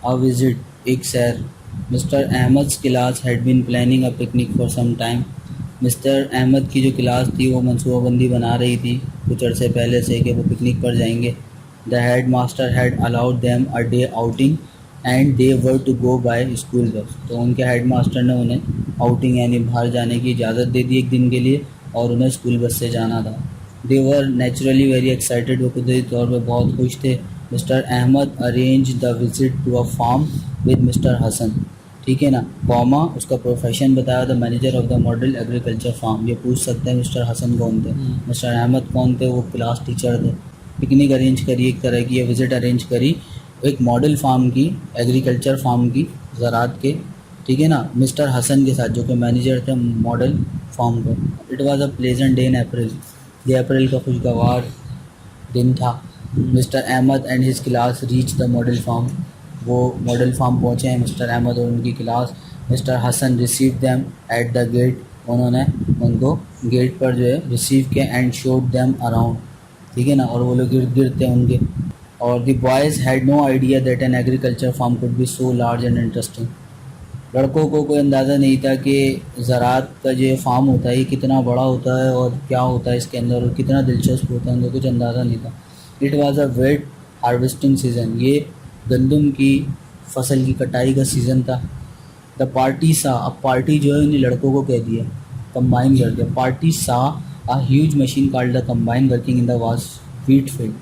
a visit, एक सैर. Mr. Ahmed's class had been planning a picnic for some time. Mister Ahmed की जो class थी वो मनसूबाबंदी बना रही थी कुछ अरसे पहले से कि वो पिकनिक पर जाएंगे. The headmaster had allowed them a day outing and they were to go by school bus. तो उनके हेड मास्टर ने उन्हें आउटिंग यानी बाहर जाने की इजाज़त दे दी एक दिन के लिए और उन्हें स्कूल बस से जाना था. They were naturally very excited. वो कुदरती तौर पर बहुत खुश थे. Mister Ahmed arrange the visit to a farm with mister Hasan. ठीक है ना. कॉमा उसका प्रोफेशन बताया था manager of the model agriculture farm. ये पूछ सकते हैं मिस्टर हसन कौन थे. मिस्टर अहमद कौन थे. वो क्लास टीचर थे. पिकनिक अरेंज करी एक तरह की, या विज़िट अरेंज करी एक मॉडल फार्म की, एग्रीकल्चर फार्म की, ज़रात के. ठीक है ना. मिस्टर हसन के साथ जो कि मैनेजर थे मॉडल फार्म को. It was a pleasant day in April. ये अप्रैल का खुशगवार दिन था. Mister Ahmed and his class reach the model farm. वो मॉडल फार्म पहुँचे हैं मिस्टर अहमद और उनकी class. Mister Hasan receive them at the gate. उन्होंने उनको गेट पर जो है रिसीव किया एंड शोड देम अराउंड. ठीक है ना. और वो लोग इर्द गिर्द थे उनके. और the boys had no idea that an agriculture farm could be so large and interesting. लड़कों को कोई अंदाज़ा नहीं था कि ज़रात का जो फार्म होता है ये कितना बड़ा होता है और क्या होता है इसके अंदर और कितना दिलचस्प होता है. उनको कुछ अंदाज़ा नहीं था. It was a wheat harvesting season. ये गंदम की फसल की कटाई का सीज़न था. द पार्टी सा. अब पार्टी जो है उन्हें लड़कों को कह दिया, कंबाइन कर दिया. पार्टी सा a huge machine called the combine working in the vast wheat field.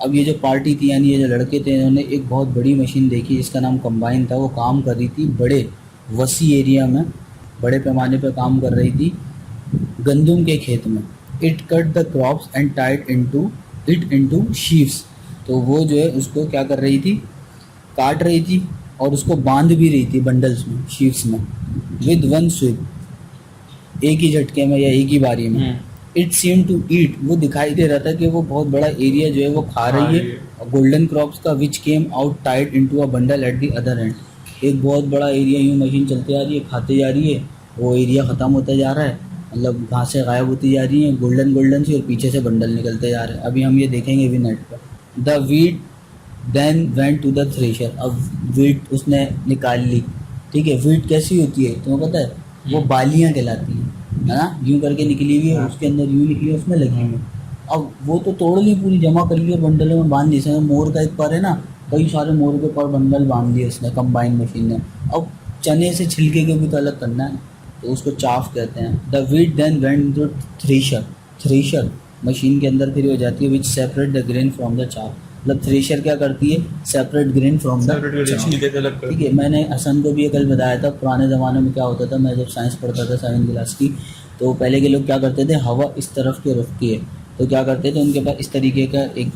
अब ये जो पार्टी थी यानी ये जो लड़के थे इन्होंने एक बहुत बड़ी मशीन देखी जिसका नाम कंबाइन था. वो काम कर रही थी बड़े वसी एरिया में, बड़े पैमाने पर काम कर रही थी गंदम के खेत में. It cut the crops and tied into sheaves. तो वो जो है उसको क्या कर रही थी, काट रही थी और उसको बांध भी रही थी बंडल्स में, शीव्स में. विद वन स्विप, एक ही झटके में या एक ही बारी में. It seem to eat. वो दिखाई दे रहा था कि वो बहुत बड़ा एरिया जो है वो खा रही है गोल्डन क्रॉप्स का. Which came out tied into a bundle at the other end. एक बहुत बड़ा एरिया यूँ मशीन चलती आ रही है, खाते जा रही है. वो एरिया ख़त्म होता जा रहा है, मतलब घासें गायब होती जा रही हैं गोल्डन सी, और पीछे से बंडल निकलते जा रहे हैं. अभी हम ये देखेंगे भी नेट पर. The wheat then went to the thresher. अब वीट उसने निकाल ली. ठीक है. वीट कैसी होती है तुम्हें पता है. वो बालियाँ कहलाती हैं, है ना. यूँ करके निकली हुई है, उसके अंदर यूँ निकली है, उसमें लगी हुई. अब वो तो तोड़ ली पूरी, जमा कर ली और बंडलों में बांध ली. इसमें मोर का एक पर है ना, कई सारे मोर के पर बंडल बांध लिए इसने कंबाइन मशीन ने. अब चने से छिलके के भी तो अलग करना है, तो उसको चाफ कहते हैं. The wheat then went to thresher machine के अंदर फिर हो जाती है. Which separate the grain from the chaff. मतलब थ्रेशर क्या करती है, separate grain from the chaff. ठीक है. मैंने हसन को भी ये कल बताया था. पुराने ज़माने में क्या होता था, मैं जब साइंस पढ़ता था 7वीं क्लास की, तो पहले के लोग क्या करते थे, हवा इस तरफ के रुखती है तो क्या करते थे, उनके पास इस तरीके का एक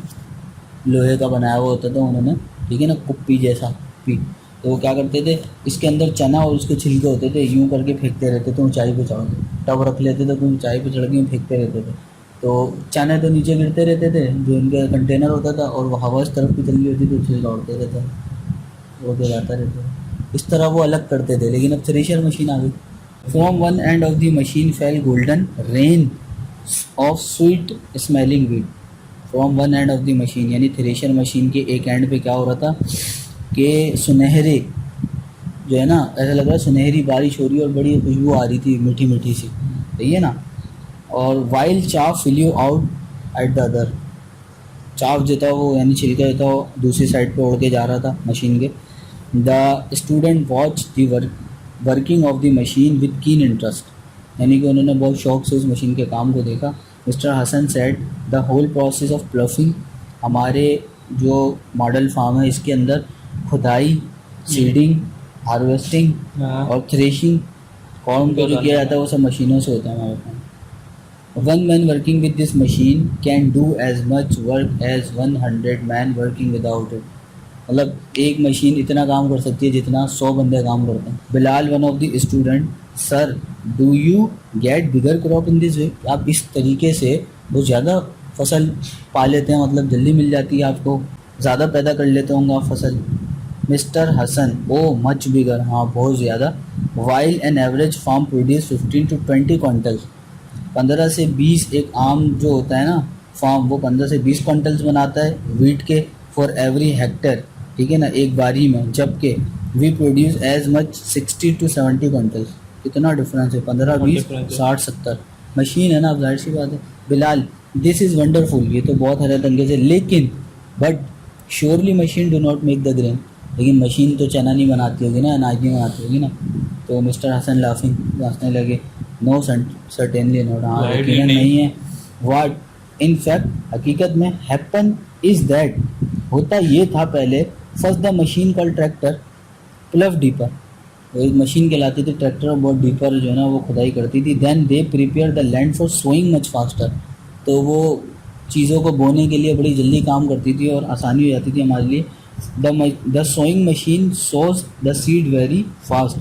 लोहे का बनाया हुआ होता था उन्होंने. ठीक है ना. कुप्पी जैसा कुप्पी. तो वो क्या करते थे, इसके अंदर चना और उसके छिलके होते थे, यूँ करके फेंकते रहते थे ऊंचाई पे चढ़ के. टब रख लेते थे तो ऊंचाई पे चढ़ के फेंकते रहते थे. तो चने तो नीचे गिरते रहते थे जो इनका कंटेनर होता था, और वो हवा इस तरफ की चली होती थी, छिलका उड़ते रहता वो तो जाता रहता. इस तरह वो अलग करते थे. लेकिन अब थ्रेशर मशीन आ गई. From one end of the machine fail golden rain of sweet smelling wheat. From one end of the machine यानी थ्रेशर मशीन के एक एंड पे क्या हो रहा था कि सुनहरे जो है ना, ऐसा लग रहा है सुनहरी बारिश हो रही है और बड़ी खुशबू आ रही थी मीठी मीठी सी. सही है ना. और wild chaff fill you out at the other. Chaff जो था वो यानी छिलका जो था वो दूसरी साइड पे उड़ के जा रहा था मशीन के. The student watch the working of the machine with keen interest. यानी कि उन्होंने बहुत शौक से उस मशीन के काम को देखा. Mister Hasan said the whole process of ploughing. हमारे जो मॉडल फार्म है इसके अंदर खुदाई, सीडिंग, हार्वेस्टिंग और थ्रेशिंग, कॉर्न को जो किया जाता है वो सब मशीनों से होता है हमारे पास. One man working with this machine can do as much work as 100 man working without it. मतलब एक मशीन इतना काम कर सकती है जितना 100 बंदे काम करते हैं. Bilal one of the student, sir do you get bigger crop in this way. आप इस तरीके से बहुत ज़्यादा फसल पा लेते हैं, मतलब जल्दी मिल जाती है आपको, ज़्यादा पैदा कर लेते होंगे आप फसल. Mister Hasan, oh much bigger. हाँ बहुत ज़्यादा. While an average farm produce 15 to 20 quintals. 15 से 20 एक आम जो होता है ना फार्म, वो 15 से 20 क्विंटल्स बनाता है वीट के फॉर एवरी हेक्टेयर. ठीक है ना, एक बारी में, जबकि we produce as much 60 to 70 quintals. कितना डिफरेंस है, 15 बहुत 20 difference है। 60 70। मशीन है ना, अब जाहिर सी बात है। बिलाल, दिस इज़ वंडरफुल, ये तो बहुत हरे तंगे से, लेकिन but surely machine do not make the grain. लेकिन मशीन तो चना नहीं बनाती होगी ना, अनाज नहीं बनाती होगी ना। तो मिस्टर हसन लाफिंग, हंसने लगे। नो सर्टेनली नॉट, हाँ Likely यकीनन नहीं। नहीं है। वाट इन फैक्ट, हकीकत में, हैपन इज दैट, होता ये था पहले, first the machine call tractor plough deeper, वो एक मशीन कहलाती थी ट्रैक्टर, और बहुत डीपर जो है ना वो खुदाई करती थी। Then they prepare the land for sowing much faster, तो वो चीज़ों को बोने के लिए बड़ी जल्दी काम करती थी और आसानी हो जाती थी हमारे लिए। The sowing machine sows the seed very fast,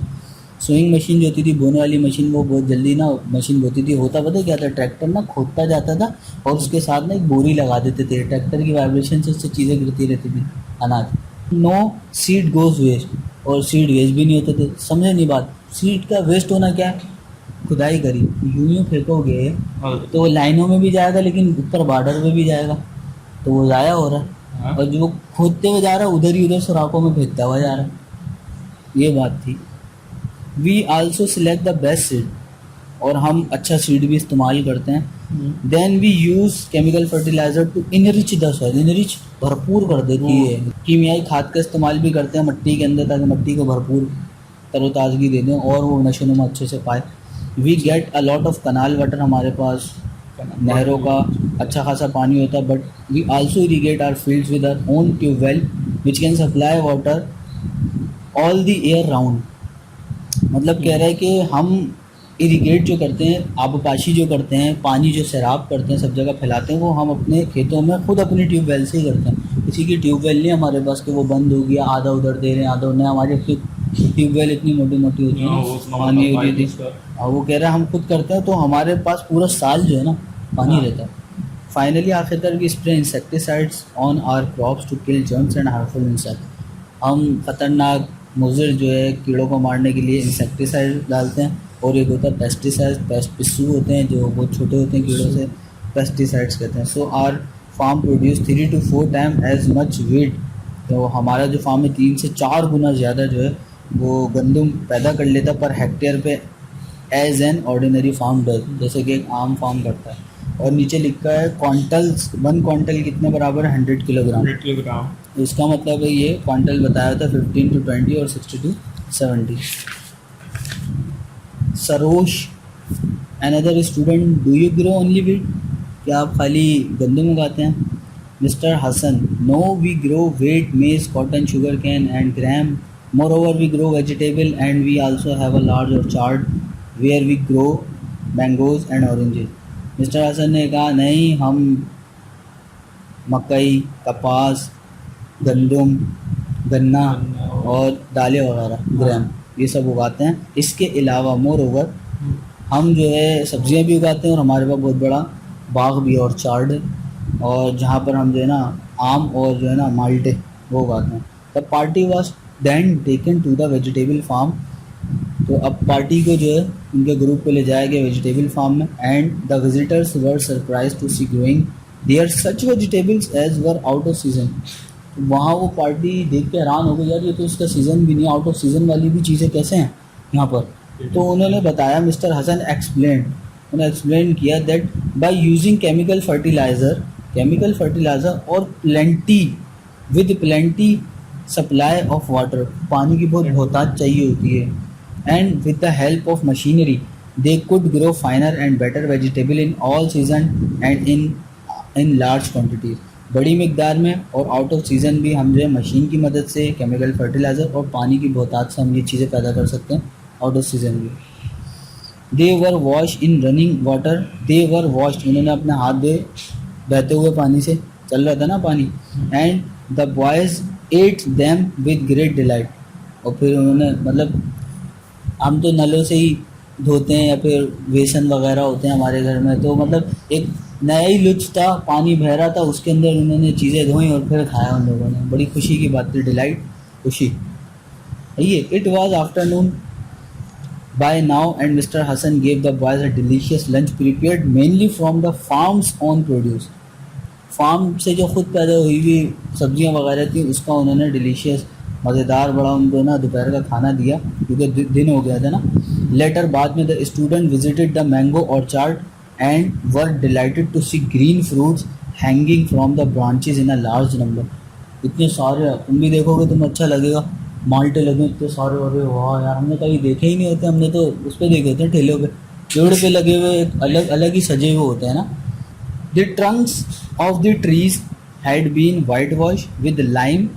sowing machine जो होती थी, बोने वाली मशीन, वो बहुत जल्दी ना मशीन बोती थी। होता पता क्या था, ट्रैक्टर ना खोदता जाता था और उसके साथ ना एक बोरी लगा देते थे, ट्रैक्टर की वाइब्रेशन से उससे चीज़ें गिरती रहती थी, अनाज। नो सीड गोज वेस्ट, और सीड वेस्ट भी नहीं होते थे। समझे नहीं बात, सीड का वेस्ट होना क्या है, खुदाई करी, यूं फेंकोगे तो वो लाइनों में भी जाएगा, लेकिन ऊपर बॉर्डर में भी जाएगा, तो वो ज़ाया हो रहा है। हाँ। और जो खोदते हुए जा रहा है उधर ही उधर सुराखों में फेंकता हुआ जा रहा है, ये बात थी। We also select the best seed, और हम अच्छा सीड भी इस्तेमाल करते हैं। Then we use chemical fertiliser to enrich the soil, enrich भरपूर कर देती है, कीमियाई खाद का इस्तेमाल भी करते हैं मट्टी के अंदर, ताकि मट्टी को भरपूर तरोताज़गी दे दें और वो नशोनुमा अच्छे से पाए। We get a lot of canal water, हमारे पास नहरों का अच्छा खासा पानी होता है। But we also irrigate our fields with our own tubewell which can supply water all the year round. मतलब कह रहा है कि हम इरीगेट जो करते हैं, आबपाशी जो करते हैं, पानी जो सैराब करते हैं, सब जगह फैलाते हैं, वो हम अपने खेतों में खुद अपनी ट्यूबवेल से ही करते हैं। किसी की ट्यूबवेल नहीं हमारे पास कि वो बंद हो गया, आधा उधर दे रहे हैं आधा उधर, हमारी अपनी ट्यूबवेल इतनी मोटी मोटी होती है हाँ, ना, वो उतना पानी मतलब होती थी। उसका। और वो कह रहा है हम खुद करते हैं, तो हमारे पास पूरा साल जो है ना पानी हाँ। रहता है। फाइनली आखिरकार we spray insecticides on our crops to kill germs and harmful insect. हम ख़तरनाक मुज़र जो है कीड़ों को मारने के लिए इंसेक्टिसाइड डालते हैं, और एक होता है पेस्टिसाइड, पिस्सू होते हैं जो बहुत छोटे होते हैं कीड़ों से, पेस्टिसाइड्स कहते हैं। So our farm produce 3 to 4 time as much wheat, तो हमारा जो फार्म है 3 से 4 गुना ज़्यादा जो है वो गंदम पैदा कर लेता पर हेक्टेयर पे, as an ordinary farm does, जैसे कि एक आम फार्म करता है। और नीचे लिखा है क्वांटल्स, 1 क्वांटल कितने बराबर है, 100 किलोग्राम। 100 किलोग्राम। इसका मतलब है ये क्वांटल बताया था 15 to 20 और 60 to 70। Sarosh, another student, do you grow only wheat, क्या आप खाली गंदम उगाते हैं? Mr Hasan, no we grow wheat, maize, cotton, sugarcane and gram, moreover we grow vegetable and we also have a large orchard where we grow mangoes and oranges. Mr Hasan ने कहा नहीं, हम मकई, कपास, गंदम, गन्ना और दालें वगैरह, ग्राम, ये सब उगाते हैं। इसके अलावा मोर ओवर हम जो है सब्जियां भी उगाते हैं, और हमारे पास बहुत बड़ा बाग भी और चार्ड है, और जहाँ पर हम जो है ना आम और जो है ना माल्टे वो उगाते हैं। The party was then taken to the vegetable farm, तो अब पार्टी को जो है उनके ग्रुप को ले जाया गया वेजिटेबल फार्म में। And the visitors were surprise to see growing there such vegetables as were out of season. तो वहाँ वो पार्टी देख के हैरान हो गई, यार ये तो इसका सीज़न भी नहीं, आउट ऑफ सीज़न वाली भी चीज़ें कैसे हैं यहाँ पर। तो उन्होंने बताया, मिस्टर हसन एक्सप्लेन, उन्होंने एक्सप्लेन किया that by using chemical fertiliser और प्लेंटी सप्लाई ऑफ वाटर, पानी की बहुत बहुतायत चाहिए होती है, and with the help of machinery they could grow फाइनर and better vegetable in all season and in large quantities, बड़ी मिकदार में और आउट ऑफ सीज़न भी हम जो है मशीन की मदद से, केमिकल फर्टिलाइज़र और पानी की बहुतायत से हम ये चीज़ें पैदा कर सकते हैं आउट ऑफ सीज़न भी। They were wash in running water, they were washed, उन्होंने अपने हाथ धोए बहते हुए पानी से, चल रहा था ना पानी। And the boys at them with great delight, और फिर उन्होंने, मतलब हम तो नलों से ही धोते हैं या फिर बेसन वगैरह होते हैं हमारे घर में, तो मतलब एक नया ही लुत्फ था, पानी बह रहा था उसके अंदर उन्होंने चीज़ें धोई और फिर खाया उन लोगों ने, बड़ी खुशी की बात थी, डिलाइट, खुशी। ये it was afternoon by now and Mr. Hassan gave the boys a delicious lunch prepared mainly from the farm's own produce. Farm से जो खुद पैदा हुई हुई सब्जियां वगैरह थी उसका उन्होंने डिलीशियस मज़ेदार बड़ा उनको ना दोपहर का खाना दिया, क्योंकि दिन हो गया था ना। लेटर बाद में the student visited the mango orchard and were delighted to see green fruits hanging from the branches in a large number. इतने सारे, तुम भी देखोगे तुम अच्छा लगेगा, माल्टे लगे इतने सारे, अरे वाह यार, हमने कभी देखे ही नहीं होते, हमने तो उस पर देखे होते हैं ठेलों पे, पेड़ पे लगे हुए एक अलग अलग ही सजे हुए होते हैं ना। The trunks of the trees had been white wash with lime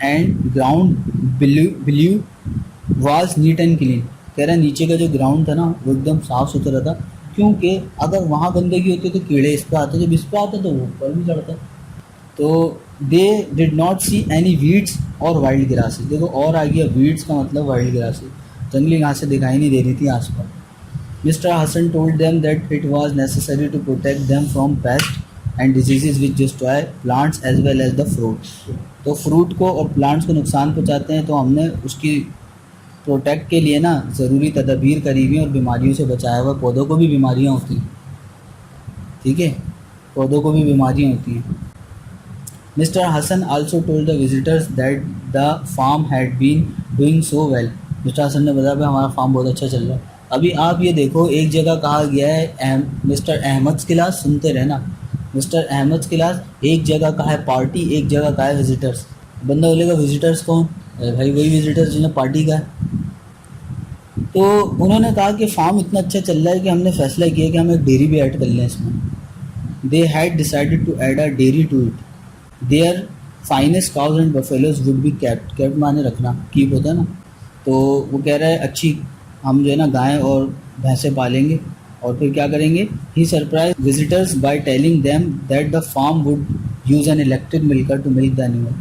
and ground below was neat and clean. कह रहा नीचे का जो ग्राउंड था ना वो एकदम साफ़ सुथरा था, क्योंकि अगर वहाँ गंदगी होती तो कीड़े इस पर आते, जब इस पर आते तो वो ऊपर भी चढ़ता। तो they did not see any weeds और वाइल्ड ग्रासेस। देखो और आ गया वीड्स का मतलब वाइल्ड ग्रासेस, जंगली घासें दिखाई नहीं दे रही थी आसपास। Mr Hasan told them that it was necessary to protect them from pest and diseases which destroy plants as well as the fruit. तो फ्रूट को और प्लांट्स को नुकसान पहुँचाते हैं, तो हमने उसकी प्रोटेक्ट के लिए ना ज़रूरी तदबीर करी हुई और बीमारियों से बचाया हुआ। पौधों को भी बीमारियाँ होती हैं, ठीक है, पौधों को भी बीमारियाँ होती हैं। Mr Hasan also told the visitors that the farm had been doing so well. Mr Hasan ने बताया भाई हमारा फार्म बहुत अच्छा चल रहा है। अभी आप ये देखो, एक जगह कहा गया है मिस्टर अहमद क्लास, सुनते रहना, मिस्टर अहमद क्लास, एक जगह का है पार्टी, एक जगह का है विजिटर्स। बंदा बोलेगा विजिटर्स कौन? भाई वही विजिटर्स जिन्हें पार्टी का है। तो उन्होंने कहा कि फार्म इतना अच्छा चल रहा है कि हमने फैसला किया कि हम एक डेयरी भी ऐड कर लें इसमें। They had decided to add a dairy to it. Their finest cows and buffaloes would be kept. Kept माने रखना, कीप होता है ना। तो वो कह रहा है अच्छी हम जो है ना गायें और भैंसें पालेंगे, और फिर क्या करेंगे। He surprise visitors by telling them that the farm would use an electric milker to milk the animal.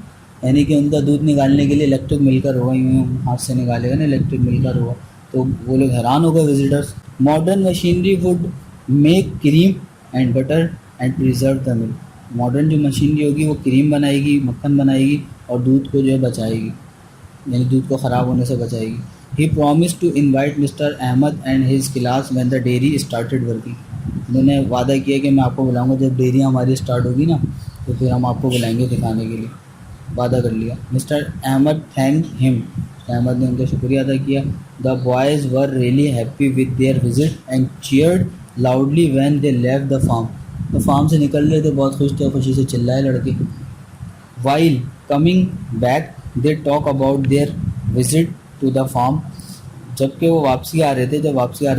यानी कि उनका दूध निकालने के लिए इलेक्ट्रिक मिल्कर होगा, यूँ हाथ से निकालेगा ना, इलेक्ट्रिक मिल्कर होगा। तो वो लोग हैरान हो गए visitors. Modern machinery would make cream and butter and preserve the milk. Modern जो मशीनरी होगी वो क्रीम बनाएगी, मक्खन बनाएगी और दूध को जो है बचाएगी, यानी दूध को ख़राब होने से बचाएगी। He promise to invite Mr Ahmed and his class when the dairy started working. उन्होंने वादा किया कि मैं आपको बुलाऊंगा जब डेयरी हमारी स्टार्ट होगी ना, तो फिर हम आपको बुलाएंगे दिखाने के लिए, वादा कर लिया। Mr Ahmad thank him. Ahmad ने उनका शुक्रिया अदा किया। The boys were really happy with their visit and cheered loudly when they left the farm. तो फार्म से निकल रहे थे, बहुत खुश थे, खुशी से चिल्लाए लड़के। While coming back they talk about their visit to the farm. जबकि वो वापसी आ रहे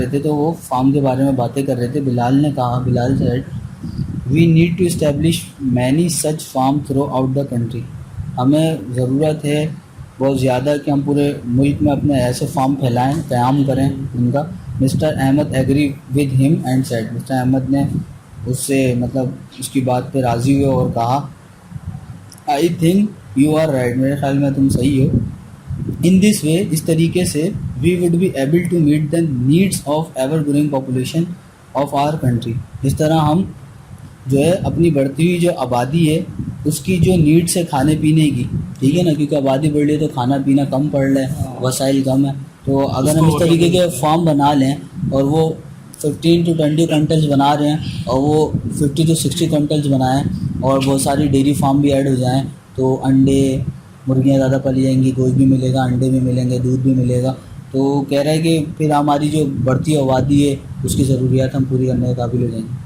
थे तो वो फार्म के बारे में बातें कर रहे थे। बिलाल ने कहा, Bilal said, we need to establish many such farm throughout the country. हमें ज़रूरत है बहुत ज़्यादा कि हम पूरे मुल्क में अपने ऐसे फार्म फैलाएं, क़याम करें उनका। Mr Ahmad agree with him and said. Mr Ahmad ने उससे मतलब उसकी बात पे राज़ी हुए और कहा, I think you are right, मेरे ख्याल में तुम सही हो। इन दिस वे, इस तरीके से, we would be able to meet the needs of ever growing population of our country. इस तरह हम जो है अपनी बढ़ती हुई जो आबादी है उसकी जो नीड्स है खाने पीने की, ठीक है ना, क्योंकि आबादी बढ़ रही है तो खाना पीना कम पड़ रहा है, वसाइल कम है। तो अगर हम इस तरीके के फार्म बना लें और वो 15 to 20 क्विंटल्स बना रहे हैं और वो 50 to 60 क्विंटल्स बनाएं और बहुत सारी डेयरी फार्म भी ऐड हो जाएं, तो अंडे, मुर्गियाँ ज़्यादा पली जाएंगी, गोश्त भी मिलेगा, अंडे भी मिलेंगे, दूध भी मिलेगा। तो कह रहे हैं कि फिर हमारी जो बढ़ती आबादी है उसकी ज़रूरियात हम पूरी करने के काबिल हो जाएंगे।